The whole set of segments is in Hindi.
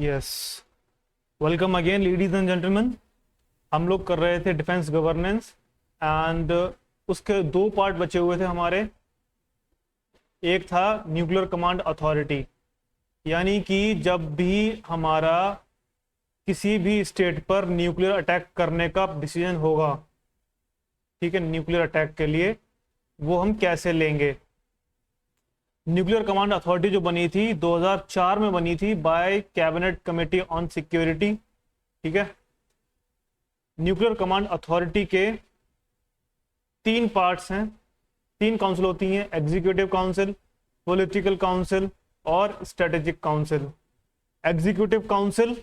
Yes, welcome again ladies and gentleman. हम लोग कर रहे थे डिफेंस गवर्नेंस एंड उसके दो पार्ट बचे हुए थे हमारे। एक था न्यूक्लियर कमांड अथॉरिटी, यानी कि जब भी हमारा किसी भी स्टेट पर न्यूक्लियर अटैक करने का डिसीजन होगा, ठीक है, न्यूक्लियर अटैक के लिए वो हम कैसे लेंगे। न्यूक्लियर कमांड अथॉरिटी जो बनी थी 2004 में बनी थी bye cabinet committee on security, ठीक है। न्यूक्लियर कमांड अथॉरिटी के तीन पार्ट्स हैं, तीन काउंसिल होती हैं, एग्जीक्यूटिव काउंसिल, पॉलिटिकल काउंसिल और स्ट्रेटेजिक काउंसिल। एग्जीक्यूटिव काउंसिल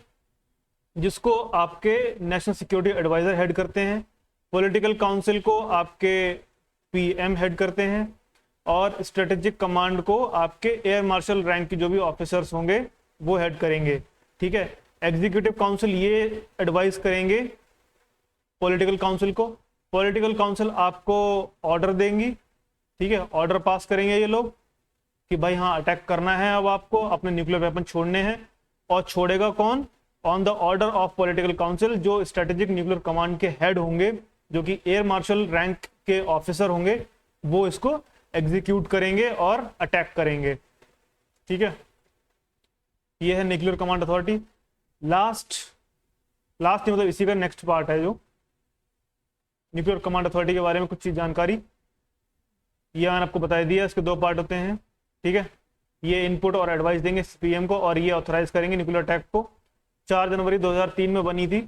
जिसको आपके नेशनल सिक्योरिटी एडवाइजर हेड करते हैं, पॉलिटिकल काउंसिल को आपके पीएम हेड करते हैं और स्ट्रेटेजिक कमांड को आपके एयर मार्शल रैंक के जो भी ऑफिसर्स होंगे वो हेड करेंगे, ठीक है। एग्जीक्यूटिव काउंसिल ये एडवाइस करेंगे पॉलिटिकल काउंसिल को, पॉलिटिकल काउंसिल आपको ऑर्डर देंगी, ठीक है, ऑर्डर पास करेंगे ये लोग कि भाई हाँ अटैक करना है, अब आपको अपने न्यूक्लियर वेपन छोड़ने हैं। और छोड़ेगा कौन? On the order of political council, जो स्ट्रेटेजिक न्यूक्लियर कमांड के हेड होंगे, जो कि एयर मार्शल रैंक के ऑफिसर होंगे, वो इसको एग्जीक्यूट करेंगे और अटैक करेंगे, ठीक है। ये है न्यूक्लियर कमांड अथॉरिटी। लास्ट मतलब इसी का नेक्स्ट पार्ट है जो न्यूक्लियर कमांड अथॉरिटी के बारे में कुछ चीज जानकारी ये मैंने आपको बता दिया। इसके दो पार्ट होते हैं, ठीक है। ये इनपुट और एडवाइस देंगे पीएम को और ये ऑथराइज करेंगे न्यूक्लियर अटैक को। 4 जनवरी 2003 में बनी थी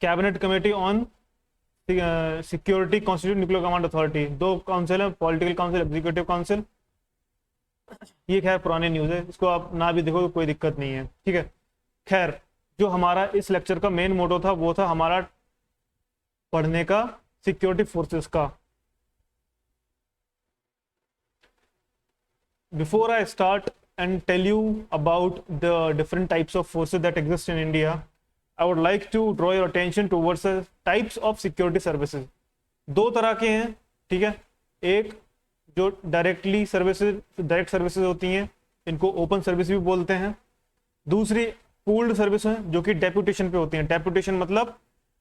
cabinet committee on security constitute nuclear command authority. दो काउंसिल है, पॉलिटिकल काउंसिल, एग्जीक्यूटिव काउंसिल। ये खैर पुराने न्यूज है, इसको आप ना भी देखो तो कोई दिक्कत नहीं है, ठीक है। खैर जो हमारा इस लेक्चर का मेन मोटो था वो था हमारा पढ़ने का सिक्योरिटी फोर्सेस का। Before I start and tell you about the different types of forces that exist in India, I would like to draw your attention towards the types of security services. दो तरह के हैं, ठीक है। एक जो डायरेक्ट सर्विसेज होती हैं, इनको ओपन सर्विस भी बोलते हैं। दूसरी पूल्ड सर्विस है जो कि डेप्यूटेशन पे होती हैं। डेप्यूटेशन मतलब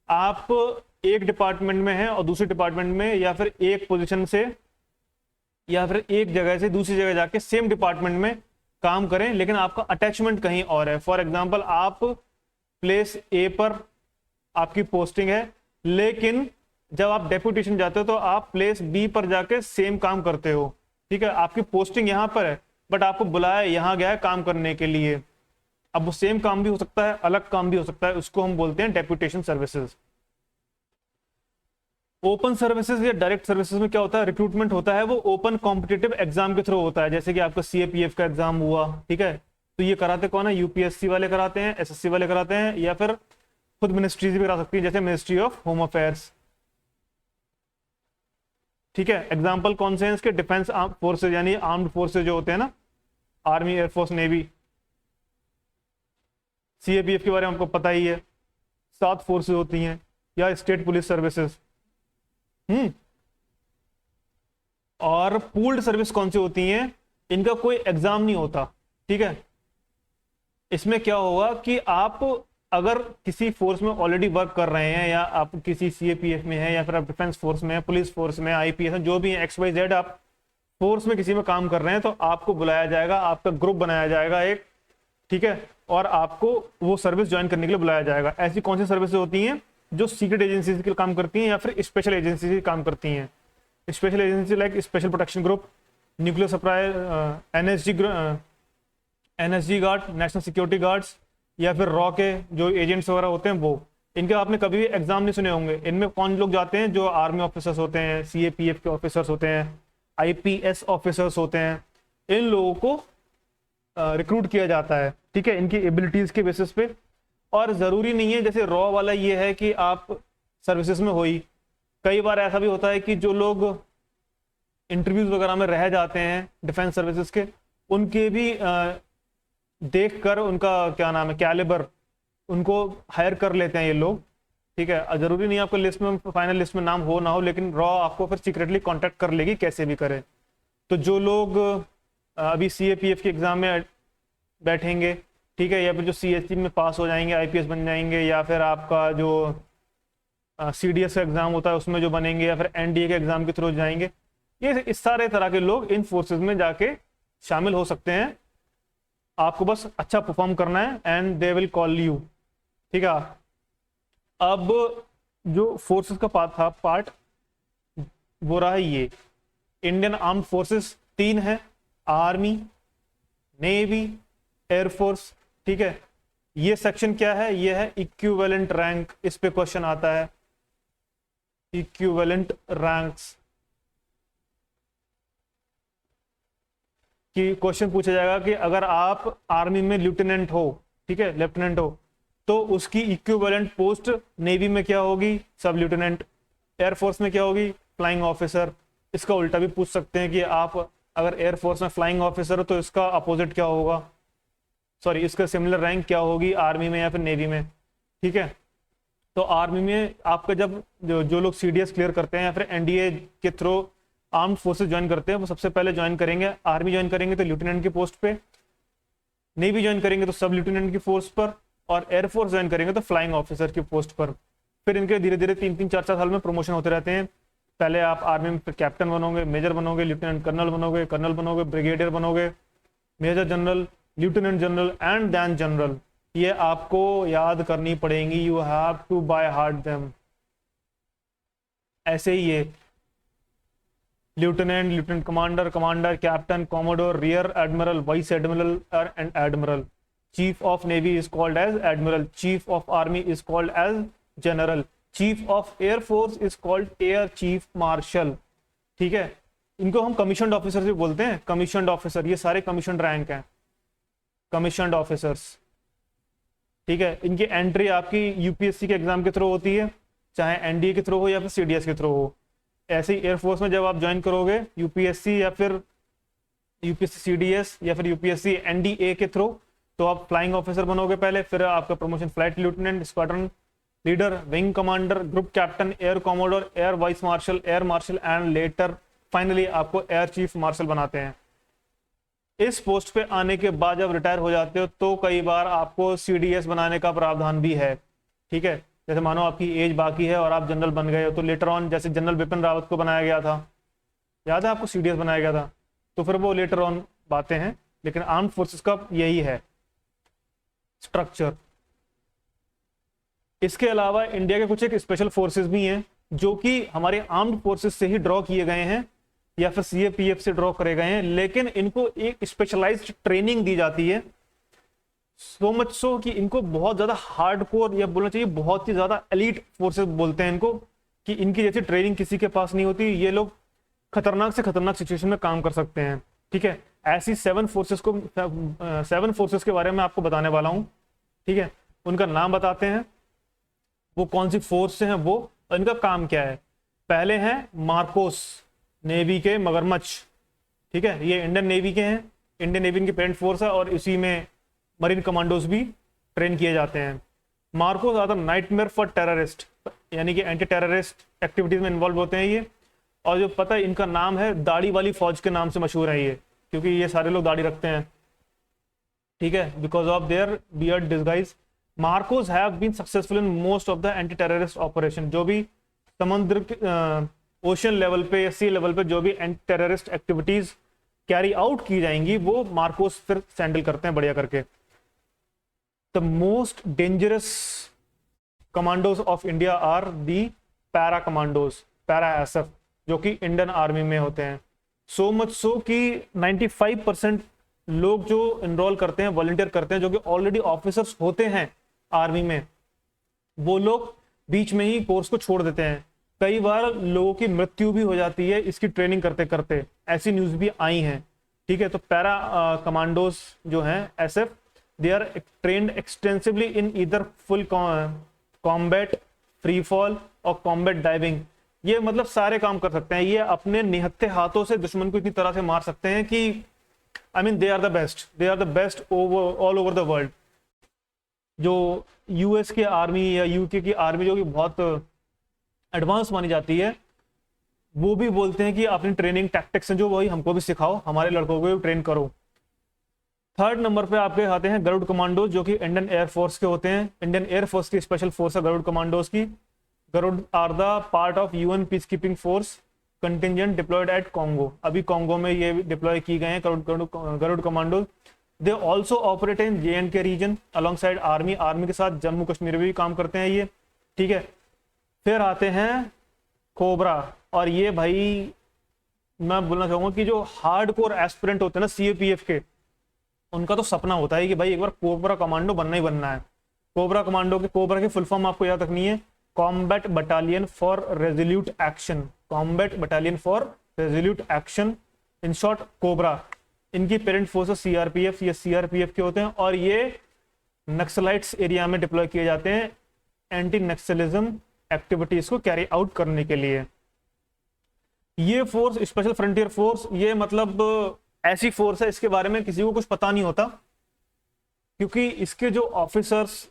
आप एक डिपार्टमेंट में हैं और दूसरे डिपार्टमेंट में, या फिर एक पोजीशन से या फिर एक जगह से दूसरी जगह जाके सेम डिपार्टमेंट में काम करें, लेकिन आपका अटैचमेंट कहीं और है। फॉर एग्जांपल आप प्लेस ए पर आपकी पोस्टिंग है, लेकिन जब आप डेप्यूटेशन जाते हो तो आप प्लेस बी पर जाके सेम काम करते हो, ठीक है। आपकी पोस्टिंग यहाँ पर है बट आपको बुलाया यहाँ गया है काम करने के लिए। अब वो सेम काम भी हो सकता है, अलग काम भी हो सकता है, उसको हम बोलते हैं डेप्यूटेशन सर्विसेज। ओपन सर्विसेज या डायरेक्ट सर्विसेज में क्या होता है? रिक्रूटमेंट होता है वो ओपन कॉम्पिटिटिव एग्जाम के थ्रू होता है, जैसे कि आपका सीएपीएफ का एग्जाम हुआ, ठीक है। तो ये कराते कौन है? यूपीएससी वाले कराते हैं, एसएससी वाले कराते हैं, या फिर खुद मिनिस्ट्रीज भी करा सकती है, जैसे मिनिस्ट्री ऑफ होम अफेयर्स, ठीक है। एग्जाम्पल कौन से हैं इसके? डिफेंस फोर्सेज यानी आर्म्ड फोर्सेज जो होते हैं ना, आर्मी, एयरफोर्स, नेवी। सीएपीएफ के बारे में आपको पता ही है, 7 फोर्सेज होती हैं, या स्टेट पुलिस सर्विसेज। और पूल्ड सर्विस कौन सी होती हैं? इनका कोई एग्जाम नहीं होता, ठीक है। इसमें क्या होगा कि आप अगर किसी फोर्स में ऑलरेडी वर्क कर रहे हैं, या आप किसी सीएपीएफ में है, या फिर आप डिफेंस फोर्स में है, पुलिस फोर्स में, आईपीएस में, जो भी है, XYZ, आप फोर्स में किसी में काम कर रहे हैं, तो आपको बुलाया जाएगा, आपका ग्रुप बनाया जाएगा एक, ठीक है, और आपको वो सर्विस ज्वाइन करने के लिए बुलाया जाएगा। ऐसी कौन सी सर्विसेज होती हैं? जो सीक्रेट एजेंसी के काम करती हैं या फिर स्पेशल एजेंसी के काम करती हैं। Special agency like special protection group, nuclear supply, NSG guard, national security guards, या फिर रॉ के जो एजेंट्स वगैरह होते हैं वो। इनके आपने कभी भी एग्जाम नहीं सुने होंगे। इनमें कौन लोग जाते हैं? जो आर्मी ऑफिसर्स होते हैं, सीएपीएफ के ऑफिसर्स होते हैं, आईपीएस ऑफिसर्स होते हैं, इन लोगों को रिक्रूट किया जाता है, ठीक है, इनकी एबिलिटीज के बेसिस पे। और जरूरी नहीं है जैसे रॉ वाला ये है कि आप सर्विसेज में हो ही। कई बार ऐसा भी होता है कि जो लोग इंटरव्यूज वगैरह में रह जाते हैं डिफेंस सर्विसेज के, उनके भी देख कर उनका क्या नाम है, कैलिबर, उनको हायर कर लेते हैं ये लोग, ठीक है। जरूरी नहीं आपको लिस्ट में, फाइनल लिस्ट में नाम हो ना हो, लेकिन रॉ आपको फिर सीक्रेटली कॉन्टेक्ट कर लेगी कैसे भी करे। तो जो लोग अभी सीएपीएफ के एग्जाम में बैठेंगे, ठीक है, या फिर जो CSC में पास हो जाएंगे IPS बन जाएंगे, या फिर आपका जो CDS का एग्ज़ाम होता है उसमें जो बनेंगे, या फिर NDA के एग्ज़ाम के थ्रू जाएंगे। ये इस सारे तरह के लोग इन फोर्सेस में जाके शामिल हो सकते हैं। आपको बस अच्छा परफॉर्म करना है and they will call you, ठीक है। अब जो फोर्सेस का पार्ट वो रहा है ये इंडियन आर्म्ड फोर्सेस 3 है, आर्मी, नेवी, एयरफोर्स, ठीक है। ये सेक्शन क्या है, ये है इक्विवेलेंट रैंक, इस पे क्वेश्चन आता है, इक्विवेलेंट रैंक्स कि क्वेश्चन पूछा जाएगा कि अगर आप आर्मी में लेफ्टिनेंट हो, ठीक है, लेफ्टिनेंट हो, तो उसकी इक्विवेलेंट पोस्ट नेवी में क्या होगी, सब लेफ्टिनेंट, एयरफोर्स में क्या होगी, फ्लाइंग ऑफिसर। इसका उल्टा भी पूछ सकते हैं कि आप अगर एयरफोर्स में फ्लाइंग ऑफिसर हो तो इसका अपोजिट क्या होगा, सॉरी इसका सिमिलर रैंक क्या होगी आर्मी में या फिर नेवी में, ठीक है। तो आर्मी में आपका जब जो लोग CDS क्लियर करते हैं या फिर NDA के थ्रू आर्म्ड फोर्सेस ज्वाइन करते हैं, वो सबसे पहले ज्वाइन करेंगे, आर्मी ज्वाइन करेंगे तो लेफ्टिनेंट की पोस्ट पे, नेवी ज्वाइन करेंगे तो सब लेफ्टिनेंट की पोस्ट पर, और एयरफोर्स ज्वाइन करेंगे तो फ्लाइंग ऑफिसर की पोस्ट पर। फिर इनके धीरे धीरे 3-3, 4-4 साल में प्रमोशन होते रहते हैं। पहले आप आर्मी में कैप्टन बनोगे, मेजर बनोगे, लेफ्टिनेंट कर्नल बनोगे, कर्नल बनोगे, ब्रिगेडियर बनोगे, major general, lieutenant general and then general. ये आपको याद करनी पड़ेंगी, you have to by heart them. ऐसे ही ये lieutenant, lieutenant commander, commander, captain, commodore, rear admiral, vice admiral and admiral. Chief of navy is called as admiral, chief of army is called as general, chief of air force is called air chief marshal, ठीक है। इनको हम कमीशन्ड ऑफिसर भी बोलते हैं, कमीशन्ड ऑफिसर, ये सारे कमीशन्ड रैंक हैं, कमीशन्ड ऑफिसर्स, ठीक है। इनकी एंट्री आपकी UPSC के एग्जाम के थ्रू होती है, चाहे NDA के थ्रू हो या फिर CDS के थ्रू हो। ऐसे ही एयरफोर्स में जब आप ज्वाइन करोगे UPSC या फिर UPSC CDS या फिर UPSC NDA के थ्रू, तो आप फ्लाइंग ऑफिसर बनोगे पहले, फिर आपका promotion flight lieutenant, squadron leader, wing commander, group captain, air commodore, air vice marshal, air martial and later finally आपको एयर चीफ मार्शल बनाते हैं। इस पोस्ट पे आने के बाद जब रिटायर हो जाते हो तो कई बार आपको CDS बनाने का प्रावधान भी है, ठीक है। जैसे मानो आपकी एज बाकी है और आप जनरल बन गए हो, तो लेटर ऑन जैसे जनरल बिपिन रावत को बनाया गया था, याद है आपको, CDS बनाया गया था, तो फिर वो लेटर ऑन बातें हैं, लेकिन आर्म फोर्सेस का यही है स्ट्रक्चर। इसके अलावा इंडिया के कुछ एक स्पेशल फोर्सेस भी हैं जो कि हमारे आर्म्ड फोर्सेस से ही ड्रॉ किए गए हैं या फिर CAPF से ड्रॉ करे गए हैं, लेकिन इनको एक स्पेशलाइज्ड ट्रेनिंग दी जाती है, सो मच सो कि इनको बहुत ज्यादा हार्डकोर या बोलना चाहिए बहुत ही ज्यादा एलीट फोर्सेस बोलते हैं इनको, कि इनकी जैसी ट्रेनिंग किसी के पास नहीं होती। ये लोग खतरनाक से खतरनाक सिचुएशन में काम कर सकते हैं, ठीक है। ऐसी 7 फोर्सेस के बारे में आपको बताने वाला हूं, ठीक है। उनका नाम बताते हैं, वो कौन सी फोर्स से हैं वो, और इनका काम क्या है। पहले हैं मार्कोस, नेवी के मगरमच्छ, ठीक है। ये इंडियन नेवी के हैं, इंडियन नेवी की पेरेंट फोर्स है और इसी में मरीन कमांडोज भी ट्रेन किए जाते हैं। MARCOS are the nightmare for terrorist, यानी कि एंटी टेररिस्ट एक्टिविटीज में इन्वॉल्व होते हैं ये। और जो पता है इनका नाम है, दाढ़ी वाली फौज के नाम से मशहूर है ये, क्योंकि ये सारे लोग दाढ़ी रखते हैं, ठीक है, because of their beard disguise. MARCOS have been successful in most of the anti terrorist operation. जो भी समुद्र ओशन लेवल पे या सी लेवल पे जो भी anti terrorist activities carry out की जाएंगी वो मार्कोस फिर हैंडल करते हैं बढ़िया करके। The most dangerous commandos of India are the para commandos, para SF, जो कि इंडियन आर्मी में होते हैं। सो मच सो कि 95% लोग जो इनरोल करते हैं, वॉलंटियर करते हैं, जो कि ऑलरेडी ऑफिसर्स होते हैं आर्मी में, वो लोग बीच में ही कोर्स को छोड़ देते हैं। कई बार लोगों की मृत्यु भी हो जाती है इसकी ट्रेनिंग करते करते, ऐसी न्यूज भी आई हैं, ठीक है। तो पैरा कमांडोज जो हैं SF, they are trained extensively in either full combat, free fall और कॉम्बैट डाइविंग। ये मतलब सारे काम कर सकते हैं, ये अपने निहत्थे हाथों से दुश्मन को इतनी तरह से मार सकते हैं कि they are the best, they are the best all over the world. जो US के आर्मी या UK की आर्मी जो कि बहुत एडवांस मानी जाती है, वो भी बोलते हैं कि अपनी ट्रेनिंग टैक्टिक्स जो वही हमको भी सिखाओ, हमारे लड़कों को भी ट्रेन करो। थर्ड नंबर पे आपके आते हैं गरुड़ कमांडो, जो कि इंडियन एयरफोर्स के होते हैं। इंडियन एयरफोर्स की स्पेशल फोर्स है गरुड़ कमांडोज की। Garud are the part of UN peace keeping force contingent deployed at Congo. अभी कॉन्गो में ये डिप्लॉय की गए हैं Garud commando. They also operate in JNK region along side army. Army के साथ जम्मू कश्मीर में भी काम करते हैं ये, ठीक है। फिर आते हैं कोबरा, और ये भाई मैं बोलना चाहूंगा कि जो हार्ड कोर एस्पिरेंट होते हैं ना CAPF के, उनका तो सपना होता है कि भाई एक बार कोबरा कमांडो बनना ही बनना है। कोबरा कमांडो के कोबरा की फुल फॉर्म आपको याद रखनी है, combat battalion for resolute action. Combat battalion for resolute action, in short cobra. इनकी पेरेंट फोर्सेस CRPF, ये CRPF के होते हैं, और ये नक्सलाइट्स एरिया में डिप्लॉय किए जाते हैं एंटी नक्सलिज्म एक्टिविटीज को कैरी आउट करने के लिए। ये फोर्स स्पेशल फ्रंटियर फोर्स, ये मतलब ऐसी फोर्स है इसके बारे में किसी को कुछ पता नहीं होता, क्योंकि इसके जो ऑफिसर्स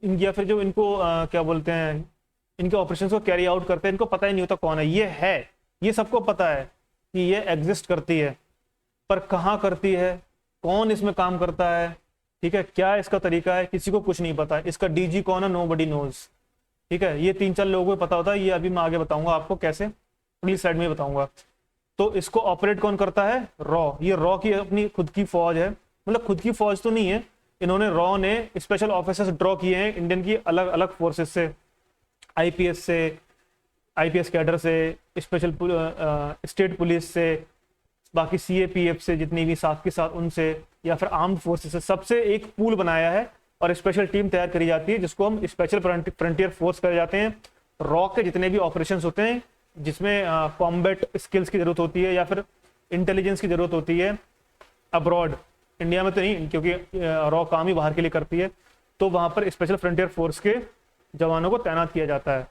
या फिर जो इनको क्या बोलते हैं, इनके ऑपरेशन को कैरी आउट करते हैं, इनको पता ही नहीं होता कौन है। ये सबको पता है कि ये एग्जिस्ट करती है, पर कहाँ करती है, कौन इसमें काम करता है, ठीक है, क्या इसका तरीका है, किसी को कुछ नहीं पता है। इसका DG कौन है, नोबडी नोज, ठीक है। ये 3-4 लोगों को पता होता है, ये अभी मैं आगे बताऊंगा आपको कैसे, अगली स्लाइड में बताऊंगा। तो इसको ऑपरेट कौन करता है, रॉ। ये रॉ की अपनी खुद की फौज है, मतलब खुद की फौज तो नहीं है, इन्होंने रॉ ने स्पेशल ऑफिसर्स ड्रॉ किए हैं इंडियन की अलग अलग फोर्सेस से, आईपीएस कैडर से, स्पेशल स्टेट पुलिस से, बाकी CAPF से, जितनी भी साथ के साथ उनसे, या फिर आर्म्ड फोर्सेस से, सबसे एक पूल बनाया है और स्पेशल टीम तैयार करी जाती है जिसको हम स्पेशल फ्रंटियर फोर्स करे जाते हैं। रॉ के जितने भी ऑपरेशंस होते हैं जिसमें कॉम्बैट स्किल्स की जरूरत होती है या फिर इंटेलिजेंस की जरूरत होती है अब्रॉड, इंडिया में तो नहीं क्योंकि रॉ काम ही बाहर के लिए करती है, तो वहां पर स्पेशल फ्रंटियर फोर्स के जवानों को तैनात किया जाता है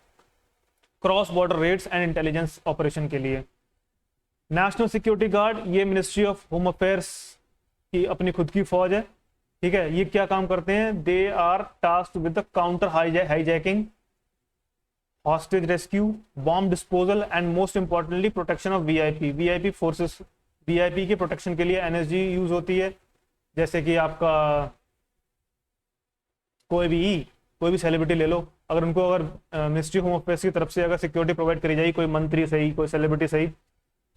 cross border raids and intelligence operation के लिए। नेशनल सिक्योरिटी गार्ड, ये मिनिस्ट्री ऑफ होम अफेयर्स की अपनी खुद की फौज है, ठीक है। ये क्या काम करते हैं, they are tasked with the counter hijacking, hostage rescue, bomb disposal and most importantly protection of VIP forces. VIP के प्रोटेक्शन के लिए NSG यूज होती है, जैसे कि आपका कोई भी सेलिब्रिटी ले लो, अगर उनको मिनिस्ट्री होम अफेयर्स की तरफ से अगर सिक्योरिटी प्रोवाइड करी जाएगी, कोई मंत्री सही, कोई सेलिब्रिटी सही,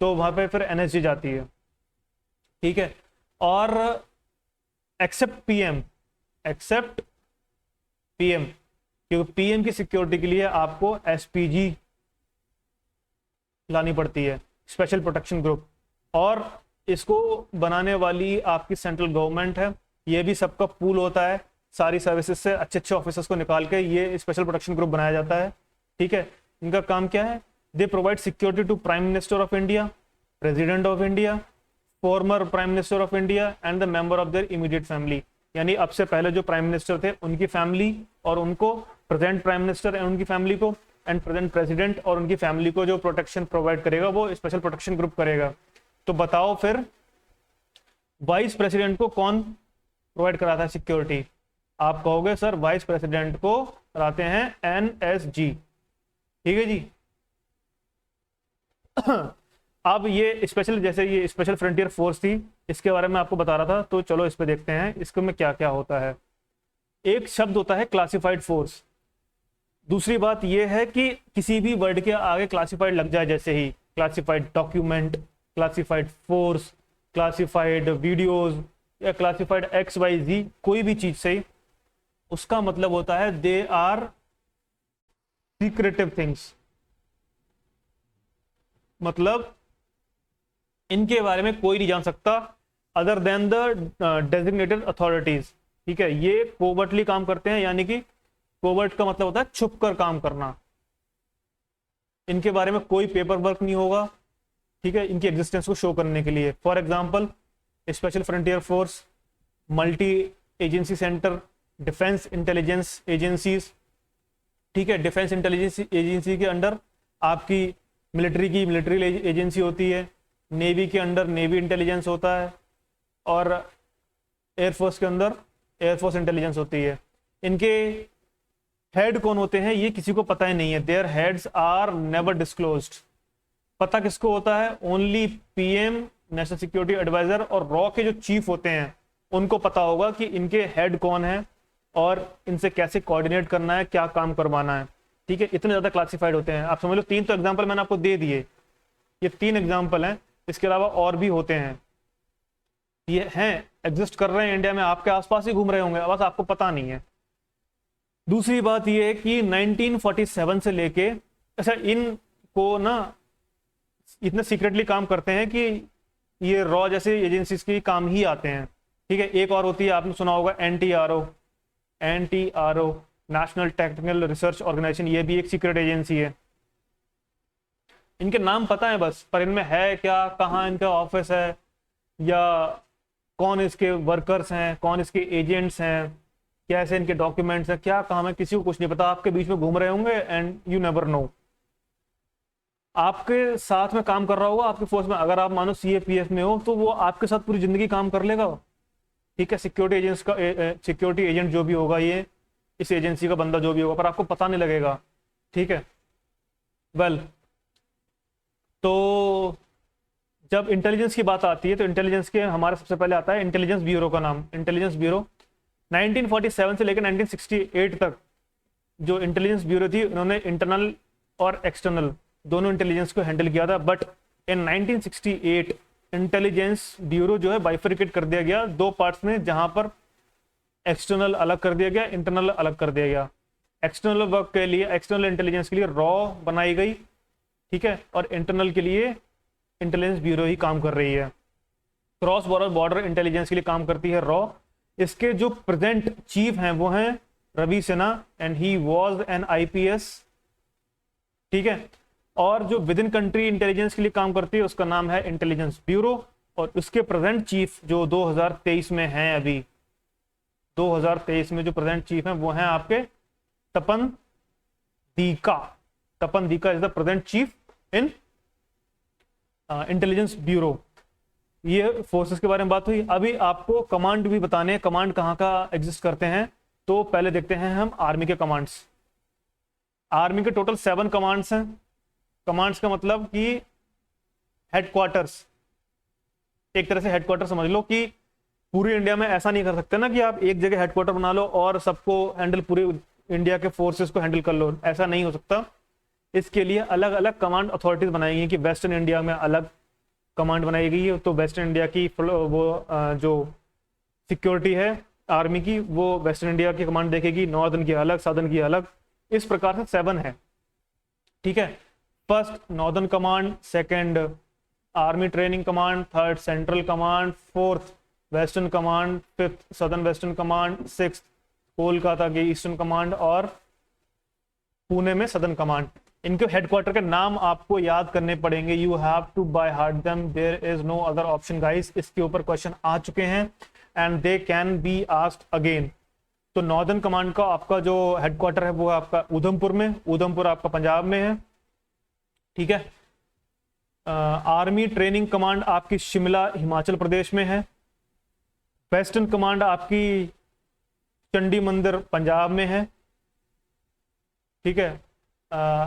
तो वहां पे फिर NSG जाती है, ठीक है। और एक्सेप्ट पीएम, क्योंकि पीएम की सिक्योरिटी के लिए आपको SPG लानी पड़ती है, स्पेशल प्रोटेक्शन ग्रुप, और इसको बनाने वाली आपकी सेंट्रल गवर्नमेंट है। ये भी सबका पूल होता है, सारी सर्विसेज से अच्छे ऑफिसर्स को निकाल के ये स्पेशल प्रोटेक्शन ग्रुप बनाया जाता है, ठीक है। इनका काम क्या है, they provide security to prime minister of India, president of India, former prime minister of India and the member of their immediate family. यानी अब से पहले जो प्राइम मिनिस्टर थे उनकी फैमिली, और उनको प्रेजेंट प्राइम मिनिस्टर एंड उनकी फैमिली को, एंड प्रेजेंट प्रेसिडेंट और उनकी फैमिली को जो प्रोटेक्शन प्रोवाइड करेगा वो स्पेशल प्रोटेक्शन ग्रुप करेगा। तो बताओ फिर वाइस प्रेसिडेंट को कौन प्रोवाइड कराता है सिक्योरिटी? आप कहोगे सर वाइस प्रेसिडेंट को कराते हैं NSG, ठीक है जी। अब ये स्पेशल, जैसे ये स्पेशल फ्रंटियर फोर्स थी, इसके बारे में आपको बता रहा था, तो चलो इस पे देखते हैं इसके में क्या क्या होता है। एक शब्द होता है क्लासिफाइड फोर्स। दूसरी बात यह है कि किसी भी वर्ड के आगे क्लासिफाइड लग जाए, जैसे ही classified document, classified force, classified videos या क्लासिफाइड XYZ, कोई भी चीज से, उसका मतलब होता है दे आर सीक्रेटिव थिंग्स, मतलब इनके बारे में कोई नहीं जान सकता other than the designated authorities, ठीक है। ये कोवर्टली काम करते हैं, यानी कि कोवर्ट का मतलब होता है छुप कर काम करना। इनके बारे में कोई पेपर वर्क नहीं होगा, ठीक है, इनकी एग्जिस्टेंस को शो करने के लिए। For example special frontier force, multi agency centre, defence intelligence agencies, ठीक है। डिफेंस इंटेलिजेंस एजेंसी के अंडर आपकी मिलिट्री एजेंसी होती है, नेवी के अंडर नेवी इंटेलिजेंस होता है, और एयरफोर्स के अंदर एयरफोर्स इंटेलिजेंस होती है। इनके हेड कौन होते हैं ये किसी को पता ही नहीं है, their heads are never disclosed. पता किसको होता है? Only PM, national security advisor, और रॉ के जो चीफ होते हैं उनको पता होगा कि इनके हेड कौन है और इनसे कैसे कोऑर्डिनेट करना है, क्या काम करवाना है। ठीक है, इतने ज़्यादा क्लासिफाइड होते हैं। आप समझ लो, 3 तो एग्जाम्पल मैंने आपको दे दिए, ये 3 एग्जाम्पल हैं, इसके अलावा और भी होते हैं। ये हैं, एग्जिस्ट कर रहे हैं इंडिया में, आपके आसपास ही घूम रहे होंगे, बस आपको पता नहीं है। दूसरी बात ये है कि 1947 से लेके, अच्छा इनको ना इतने सीक्रेटली काम करते हैं कि ये रॉ जैसे एजेंसीज के काम ही आते हैं। ठीक है, एक और होती है, आपने सुना होगा NTRO, national technical research organisation, ये भी एक सीक्रेट एजेंसी है। इनके नाम पता है बस, पर इनमें है क्या, कहाँ इनका ऑफिस है, या कौन इसके वर्कर्स हैं, कौन इसके एजेंट्स हैं, कैसे इनके डॉक्यूमेंट्स हैं, क्या काम है, किसी को कुछ नहीं पता। आपके बीच में घूम रहे होंगे एंड यू नेवर नो। आपके साथ में काम कर रहा होगा आपकी फोर्स में, अगर आप मानो CAPF में हो तो वो आपके साथ पूरी जिंदगी काम कर लेगा। ठीक है, सिक्योरिटी एजेंट्स का सिक्योरिटी एजेंट जो भी होगा, ये इस एजेंसी का बंदा जो भी होगा, पर आपको पता नहीं लगेगा। ठीक है, वेल तो जब इंटेलिजेंस की बात आती है तो इंटेलिजेंस के हमारे सबसे पहले आता है इंटेलिजेंस ब्यूरो का नाम। इंटेलिजेंस ब्यूरो 1947 से लेकर 1968 तक जो इंटेलिजेंस ब्यूरो थी, उन्होंने इंटरनल और एक्सटर्नल दोनों इंटेलिजेंस को हैंडल किया था। बट इन 1968 इंटेलिजेंस ब्यूरो जो है बाइफरकेट कर दिया गया 2 पार्ट्स में, जहां पर एक्सटर्नल अलग कर दिया गया, इंटरनल अलग कर दिया गया। एक्सटर्नल वर्क के लिए, एक्सटर्नल इंटेलिजेंस के लिए रॉ बनाई गई, ठीक है, और इंटरनल के लिए इंटेलिजेंस ब्यूरो ही काम कर रही है। क्रॉस बॉर्डर इंटेलिजेंस के लिए काम करती है रॉ। इसके जो प्रेजेंट चीफ हैं वो हैं Ravi Sinha, and he was an IPS। ठीक है, और जो विद इन कंट्री इंटेलिजेंस के लिए काम करती है उसका नाम है इंटेलिजेंस ब्यूरो, और उसके प्रेजेंट चीफ जो 2023 में हैं, अभी 2023 में जो प्रेजेंट चीफ हैं वो हैं आपके Tapan Deka. Tapan Deka is the present chief in intelligence bureau. ये फोर्सेस के बारे में बात हुई। अभी आपको कमांड भी बताने हैं, कमांड कहाँ का एग्जिस्ट करते हैं। तो पहले देखते हैं हम आर्मी के कमांड्स। आर्मी के टोटल 7 कमांड्स हैं। कमांड्स का मतलब कि हेडक्वार्टर्स, एक तरह से हेडक्वार्टर समझ लो कि पूरी इंडिया में ऐसा नहीं कर सकते ना कि आप एक जगह हेडक्वार्टर बना लो और सबको हैंडल, पूरे इंडिया के फोर्सेस को हैंडल कर लो, ऐसा नहीं हो सकता। इसके लिए अलग अलग कमांड अथॉरिटीज बनाई गई कि वेस्टर्न इंडिया में अलग कमांड बनाई गई है, तो वेस्टर्न इंडिया की वो जो सिक्योरिटी है आर्मी की, वो वेस्टर्न इंडिया की कमांड देखेगी, नॉर्दर्न की अलग, साउदर्न की अलग, इस प्रकार से 7 है। ठीक है, first northern command, second army training command, third central command, fourth western command, fifth southern western command, sixth Kolkata की ईस्टर्न कमांड, और पुणे में सदर्न कमांड। इनके हेडक्वार्टर के नाम आपको याद करने पड़ेंगे, you have to by heart them, there is no other option guys. इसके ऊपर क्वेश्चन आ चुके हैं and they can be asked again. तो नॉर्दर्न कमांड का आपका जो हेडक्वार्टर है वो आपका उधमपुर में, उधमपुर आपका पंजाब में है। ठीक है, आर्मी ट्रेनिंग कमांड आपकी शिमला हिमाचल प्रदेश में है। वेस्टर्न कमांड आपकी चंडी मंदिर पंजाब में है। ठीक है,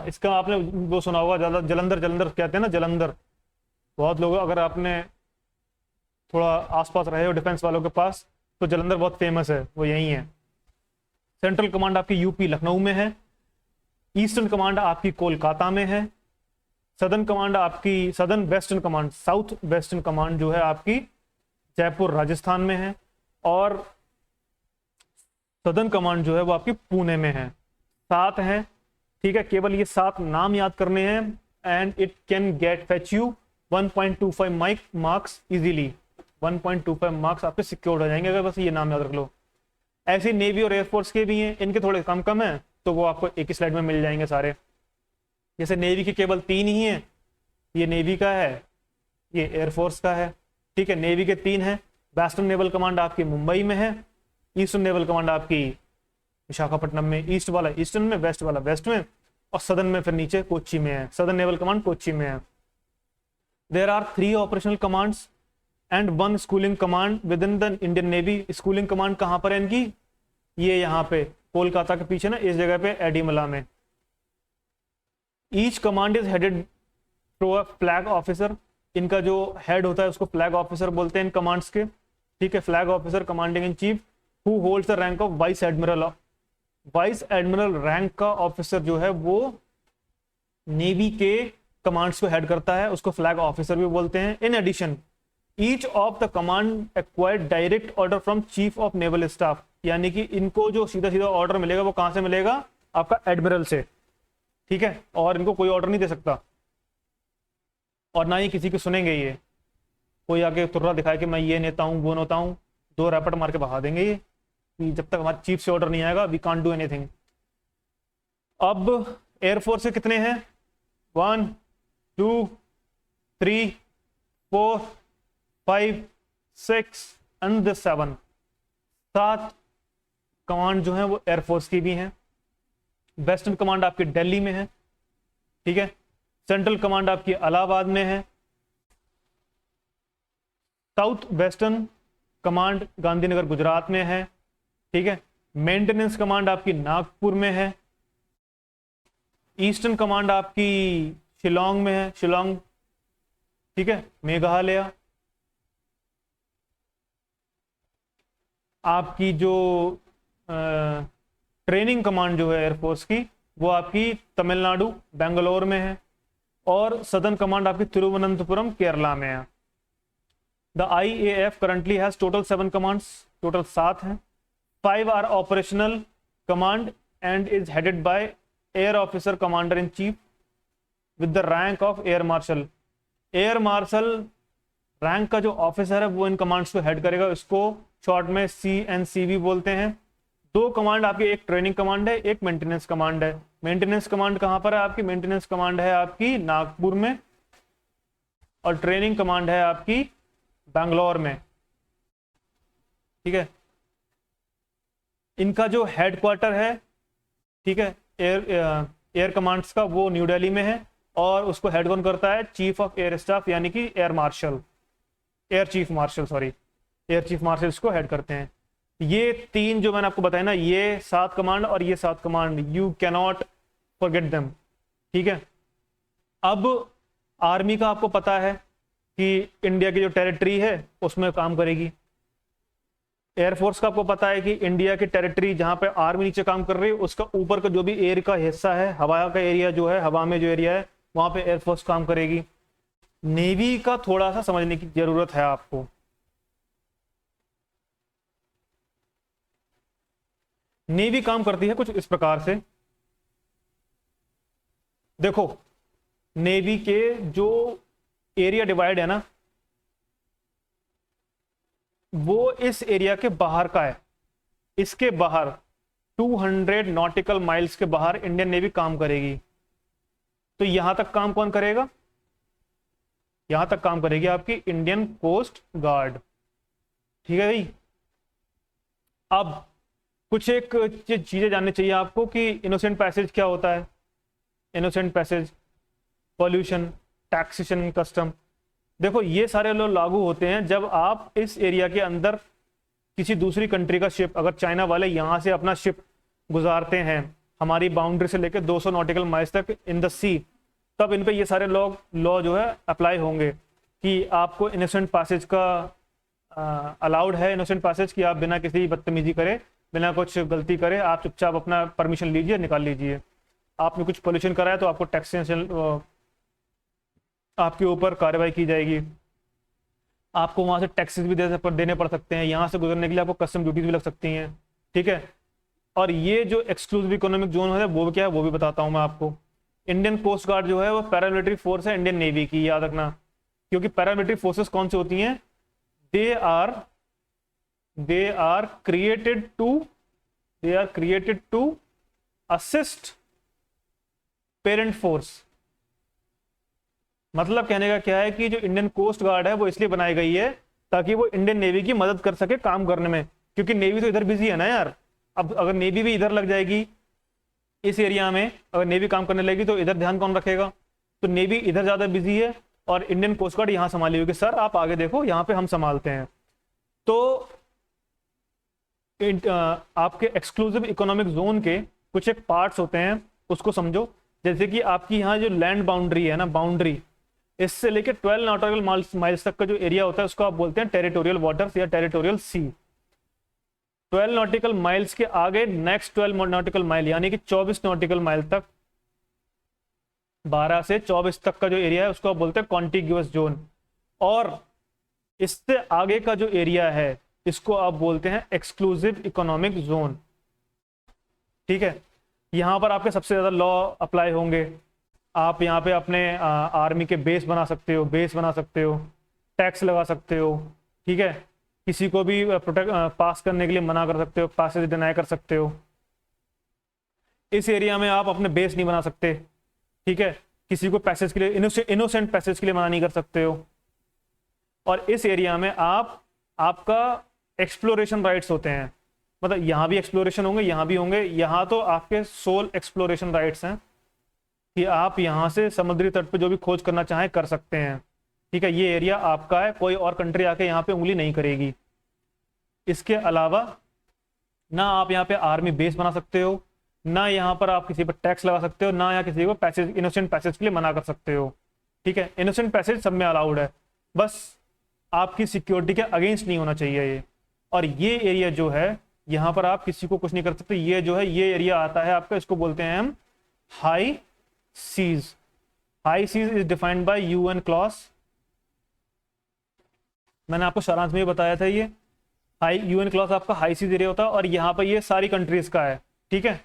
इसका आपने वो सुना होगा ज्यादा, जलंधर, जलंधर कहते हैं ना, जलंधर। बहुत लोग, अगर आपने थोड़ा आसपास रहे हो डिफेंस वालों के पास, तो जलंधर बहुत फेमस है, वो यही है। सेंट्रल कमांड आपकी यूपी लखनऊ में है। ईस्टर्न कमांड आपकी कोलकाता में है। सदर्न कमांड आपकी, southern western command, south western command जो है आपकी जयपुर राजस्थान में है। और सदर्न कमांड जो है वो आपकी पुणे में है। 7 है। ठीक है, केवल ये 7 नाम याद करने हैं and it can get fetch you 1.25 marks easily. 1.25 marks आपके सिक्योर हो जाएंगे अगर बस ये नाम याद रख लो। ऐसे नेवी और एयरफोर्स के भी हैं, इनके थोड़े कम कम हैं, तो वो आपको एक ही स्लाइड में मिल जाएंगे सारे। जैसे नेवी के केवल 3 ही हैं, ये नेवी का है, ये एयरफोर्स का है। ठीक है, नेवी के 3 हैं। वेस्टर्न नेवल कमांड आपकी मुंबई में है। ईस्टर्न नेवल कमांड आपकी विशाखापट्टनम में, ईस्ट वाला ईस्टर्न में, वेस्ट वाला वेस्ट में, और सदर्न में फिर नीचे कोच्चि में है। सदर्न नेवल कमांड कोच्चि में है। There are 3 operational commands and 1 schooling command within the Indian navy. Schooling command कहाँ पर है इनकी? ये यहाँ पे कोलकाता के पीछे ना, इस जगह पे एडिमला में। Each command is headed through a flag officer. इनका जो हेड होता है उसको फ्लैग ऑफिसर बोलते हैं इन कमांड्स के। ठीक है, flag officer commanding in chief who holds the rank of vice admiral. Vice admiral rank का ऑफिसर जो है वो नेवी के कमांड्स को हेड करता है, उसको फ्लैग ऑफिसर भी बोलते हैं। In addition each of the command acquired direct order from chief of naval staff, यानी कि इनको जो सीधा सीधा ऑर्डर मिलेगा वो कहां से मिलेगा, आपका एडमिरल से, ठीक है, और इनको कोई ऑर्डर नहीं दे सकता और ना ही किसी की सुनेंगे। ये कोई आके तुर्रा दिखाए कि मैं ये नेता हूं वो नेता हूं, दो रैपट मार के भगा देंगे ये, कि जब तक हमारे चीफ से ऑर्डर नहीं आएगा वी कांट डू एनीथिंग। अब एयरफोर्स के कितने हैं, 1 2 3 4 5 6 एंड 7, 7 कमांड जो है वो एयरफोर्स की भी हैं। वेस्टर्न कमांड आपकी दिल्ली में है, ठीक है, सेंट्रल कमांड आपकी इलाहाबाद में है, south western command Gandhinagar Gujarat में है, ठीक है, मेंटेनेंस कमांड आपकी नागपुर में है, ईस्टर्न कमांड आपकी शिलोंग में है, शिलोंग, ठीक है, मेघालय। आपकी जो ट्रेनिंग कमांड जो है एयरफोर्स की वो आपकी तमिलनाडु बेंगलोर में है, और सदर्न कमांड आपकी तिरुवनंतपुरम केरला में है। The IAF currently has total 7 commands, total 7 हैं। 5 are operational command and is headed by air officer commander in chief with the rank of air marshal. Air marshal rank का जो ऑफिसर है वो इन कमांड्स को हेड करेगा, इसको शॉर्ट में CNCB बोलते हैं। 2 कमांड आपकी, एक ट्रेनिंग कमांड है, एक मेंटेनेंस कमांड है। मेंटेनेंस कमांड कहां पर है आपकी, मेंटेनेंस कमांड है आपकी नागपुर में, और ट्रेनिंग कमांड है आपकी बैंगलोर में, ठीक है। इनका जो हेडक्वार्टर है, ठीक है, एयर कमांड्स का, वो न्यू दिल्ली में है, और उसको हेड कौन करता है, चीफ ऑफ एयर स्टाफ, यानी कि air marshal, air chief marshal, sorry, air chief marshal इसको हेड करते हैं। ये 3 जो मैंने आपको बताया ना, ये 7 कमांड और ये 7 command, you can not forget them, ठीक है। अब आर्मी का आपको पता है कि इंडिया की जो टेरिटरी है उसमें काम करेगी। एयरफोर्स का आपको पता है कि इंडिया की टेरिटरी जहां पे आर्मी नीचे काम कर रही है उसका ऊपर का जो भी एयर का हिस्सा है, हवा का एरिया जो है, हवा में जो एरिया है वहां पे एयरफोर्स काम करेगी। नेवी का थोड़ा सा समझने की जरूरत है आपको। नेवी काम करती है कुछ इस प्रकार से, देखो नेवी के जो एरिया डिवाइड है ना, वो इस एरिया के बाहर का है, इसके बाहर 200 नॉटिकल माइल्स के बाहर इंडियन नेवी काम करेगी। तो यहां तक काम कौन करेगा, यहां तक काम करेगी आपकी इंडियन कोस्ट गार्ड, ठीक है भाई। अब कुछ एक चीजें जाननी चाहिए आपको कि इनोसेंट पैसेज क्या होता है। Innocent passage, pollution, taxation, custom, देखो ये सारे लोग लागू होते हैं जब आप इस एरिया के अंदर किसी दूसरी कंट्री का शिप, अगर चाइना वाले यहाँ से अपना शिप गुजारते हैं हमारी बाउंड्री से लेकर 200 नॉटिकल माइल्स तक इन द सी, तब इन पे ये सारे लॉ जो है अप्लाई होंगे कि आपको इनोसेंट पैसेज का अलाउड है, इनोसेंट पैसेज की आप बिना किसी बदतमीजी करे, बिना कुछ गलती करे, आप चुपचाप अपना परमिशन लीजिए, निकाल लीजिए। आपने कुछ पोल्यूशन करा है तो आपको टैक्सेशन, आपके ऊपर कार्रवाई की जाएगी, आपको वहां से टैक्सेस भी देने पड़ सकते हैं, यहाँ से गुजरने के लिए आपको कस्टम ड्यूटीज भी लग सकती हैं, ठीक है। और ये जो एक्सक्लूसिव इकोनॉमिक जोन है वो क्या है वो भी बताता हूँ मैं आपको। इंडियन कोस्ट गार्ड जो है वो पैरामिलिट्री फोर्स है इंडियन नेवी की, याद रखना, क्योंकि पैरामिलिट्री फोर्सेस कौन सी होती हैं, they are created to assist parent force. मतलब कहने का क्या है कि जो इंडियन कोस्ट गार्ड है वो इसलिए बनाई गई है ताकि वो इंडियन नेवी की मदद कर सके काम करने में, क्योंकि नेवी तो इधर बिजी है ना यार। अब अगर नेवी भी इधर लग जाएगी इस एरिया में, अगर नेवी काम करने लगेगी तो इधर ध्यान कौन रखेगा, तो नेवी इधर ज्यादा बिजी है और इंडियन कोस्ट गार्ड यहाँ संभाली होगी, सर आप आगे देखो यहाँ पे हम संभालते हैं। तो आपके एक्सक्लूसिव इकोनॉमिक जोन के कुछ एक पार्ट्स होते हैं, उसको समझो। जैसे कि आपकी यहाँ जो लैंड बाउंड्री है ना, बाउंड्री इससे लेके 12 नॉटिकल माइल्स तक का जो एरिया होता है उसको आप बोलते हैं टेरिटोरियल वाटर्स या टेरिटोरियल सी। 12 नॉटिकल माइल्स के आगे नेक्स्ट 12 नॉटिकल माइल यानी कि 24 नॉटिकल माइल तक, 12 से 24 तक का जो एरिया है उसको आप बोलते हैं कॉन्टिग्यूअस जोन। और इससे आगे का जो एरिया है इसको आप बोलते हैं एक्सक्लूसिव इकोनॉमिक जोन। ठीक है, यहां पर आपके सबसे ज्यादा लॉ अप्लाई होंगे। आप यहाँ पे अपने आर्मी के बेस बना सकते हो, टैक्स लगा सकते हो। ठीक है, किसी को भी प्रोटेक्ट पास करने के लिए मना कर सकते हो, पासेज डिनाई कर सकते हो। इस एरिया में आप अपने बेस नहीं बना सकते। ठीक है, किसी को पैसेज के लिए, इनोसेंट पैसेज के लिए मना नहीं कर सकते हो। और इस एरिया में आपका एक्सप्लोरेशन राइट्स होते हैं, मतलब यहाँ भी एक्सप्लोरेशन होंगे, यहाँ भी होंगे। यहाँ तो आपके सोल एक्सप्लोरेशन राइट्स हैं कि आप यहाँ से समुद्री तट पे जो भी खोज करना चाहें कर सकते हैं। ठीक है, ये एरिया आपका है, कोई और कंट्री आके यहाँ पे उंगली नहीं करेगी। इसके अलावा ना आप यहाँ पे आर्मी बेस बना सकते हो, ना यहाँ पर आप किसी पर टैक्स लगा सकते हो, ना यहाँ किसी को पैसेज, इनोसेंट पैसेज के लिए मना कर सकते हो। ठीक है, इनोसेंट पैसेज सब में अलाउड है, बस आपकी सिक्योरिटी के अगेंस्ट नहीं होना चाहिए ये। और ये एरिया जो है यहाँ पर आप किसी को कुछ नहीं कर सकते। ये जो है ये एरिया आता है आपका, इसको बोलते हैं हम high seas. High seas is defined by UN clause. मैंने आपको सारांश में बताया था, ये हाई यूएन क्लॉज आपका हाई सीज एरिया होता है। और यहाँ पर ये सारी कंट्रीज का है। ठीक है,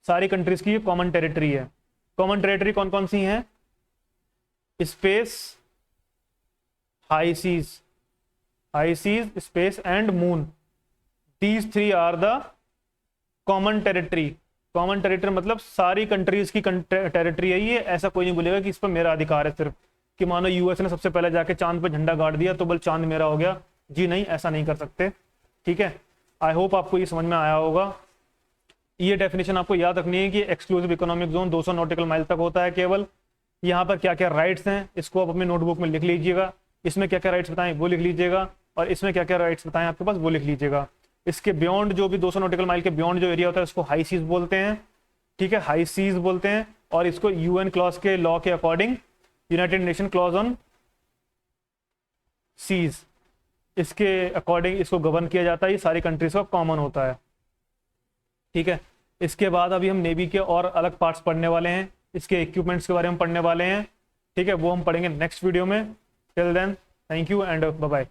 सारी कंट्रीज की ये कॉमन टेरिटरी है। कॉमन टेरिटरी कौन कौन सी हैं? Space, high seas, space and moon. These three are the common territory. Common territory मतलब सारी कंट्रीज की टेरिटरी है ये। ऐसा कोई नहीं बोलेगा कि इस पर मेरा अधिकार है सिर्फ, कि मानो यूएस ने सबसे पहले जाके चांद पर झंडा गाड़ दिया तो बल चांद मेरा हो गया। जी नहीं, ऐसा नहीं कर सकते। ठीक है, आई होप आपको ये समझ में आया होगा। ये डेफिनेशन आपको याद रखनी है कि exclusive economic zone 200 nautical mile तक होता है केवल। यहाँ पर क्या क्या राइट्स हैं इसको आप अपनी नोटबुक में लिख लीजिएगा। इसमें क्या क्या राइट्स बताएं वो लिख लीजिएगा, और इसमें क्या क्या राइट्स बताएं आपके पास वो लिख लीजिएगा। इसके बियॉन्ड जो भी 200 नॉटिकल माइल के बियॉन्ड जो एरिया होता है उसको हाई सीज बोलते हैं। ठीक है, हाई सीज बोलते हैं। और इसको यूएन क्लॉज के लॉ के according, united nation clause on seas, इसके अकॉर्डिंग इसको गवर्न किया जाता है। ये सारी कंट्रीज का कॉमन होता है। ठीक है, इसके बाद अभी हम नेवी के और अलग पार्ट्स पढ़ने वाले हैं, इसके इक्विपमेंट्स के बारे में पढ़ने वाले हैं। ठीक है, वो हम पढ़ेंगे नेक्स्ट वीडियो में। Till then, thank you and bye bye.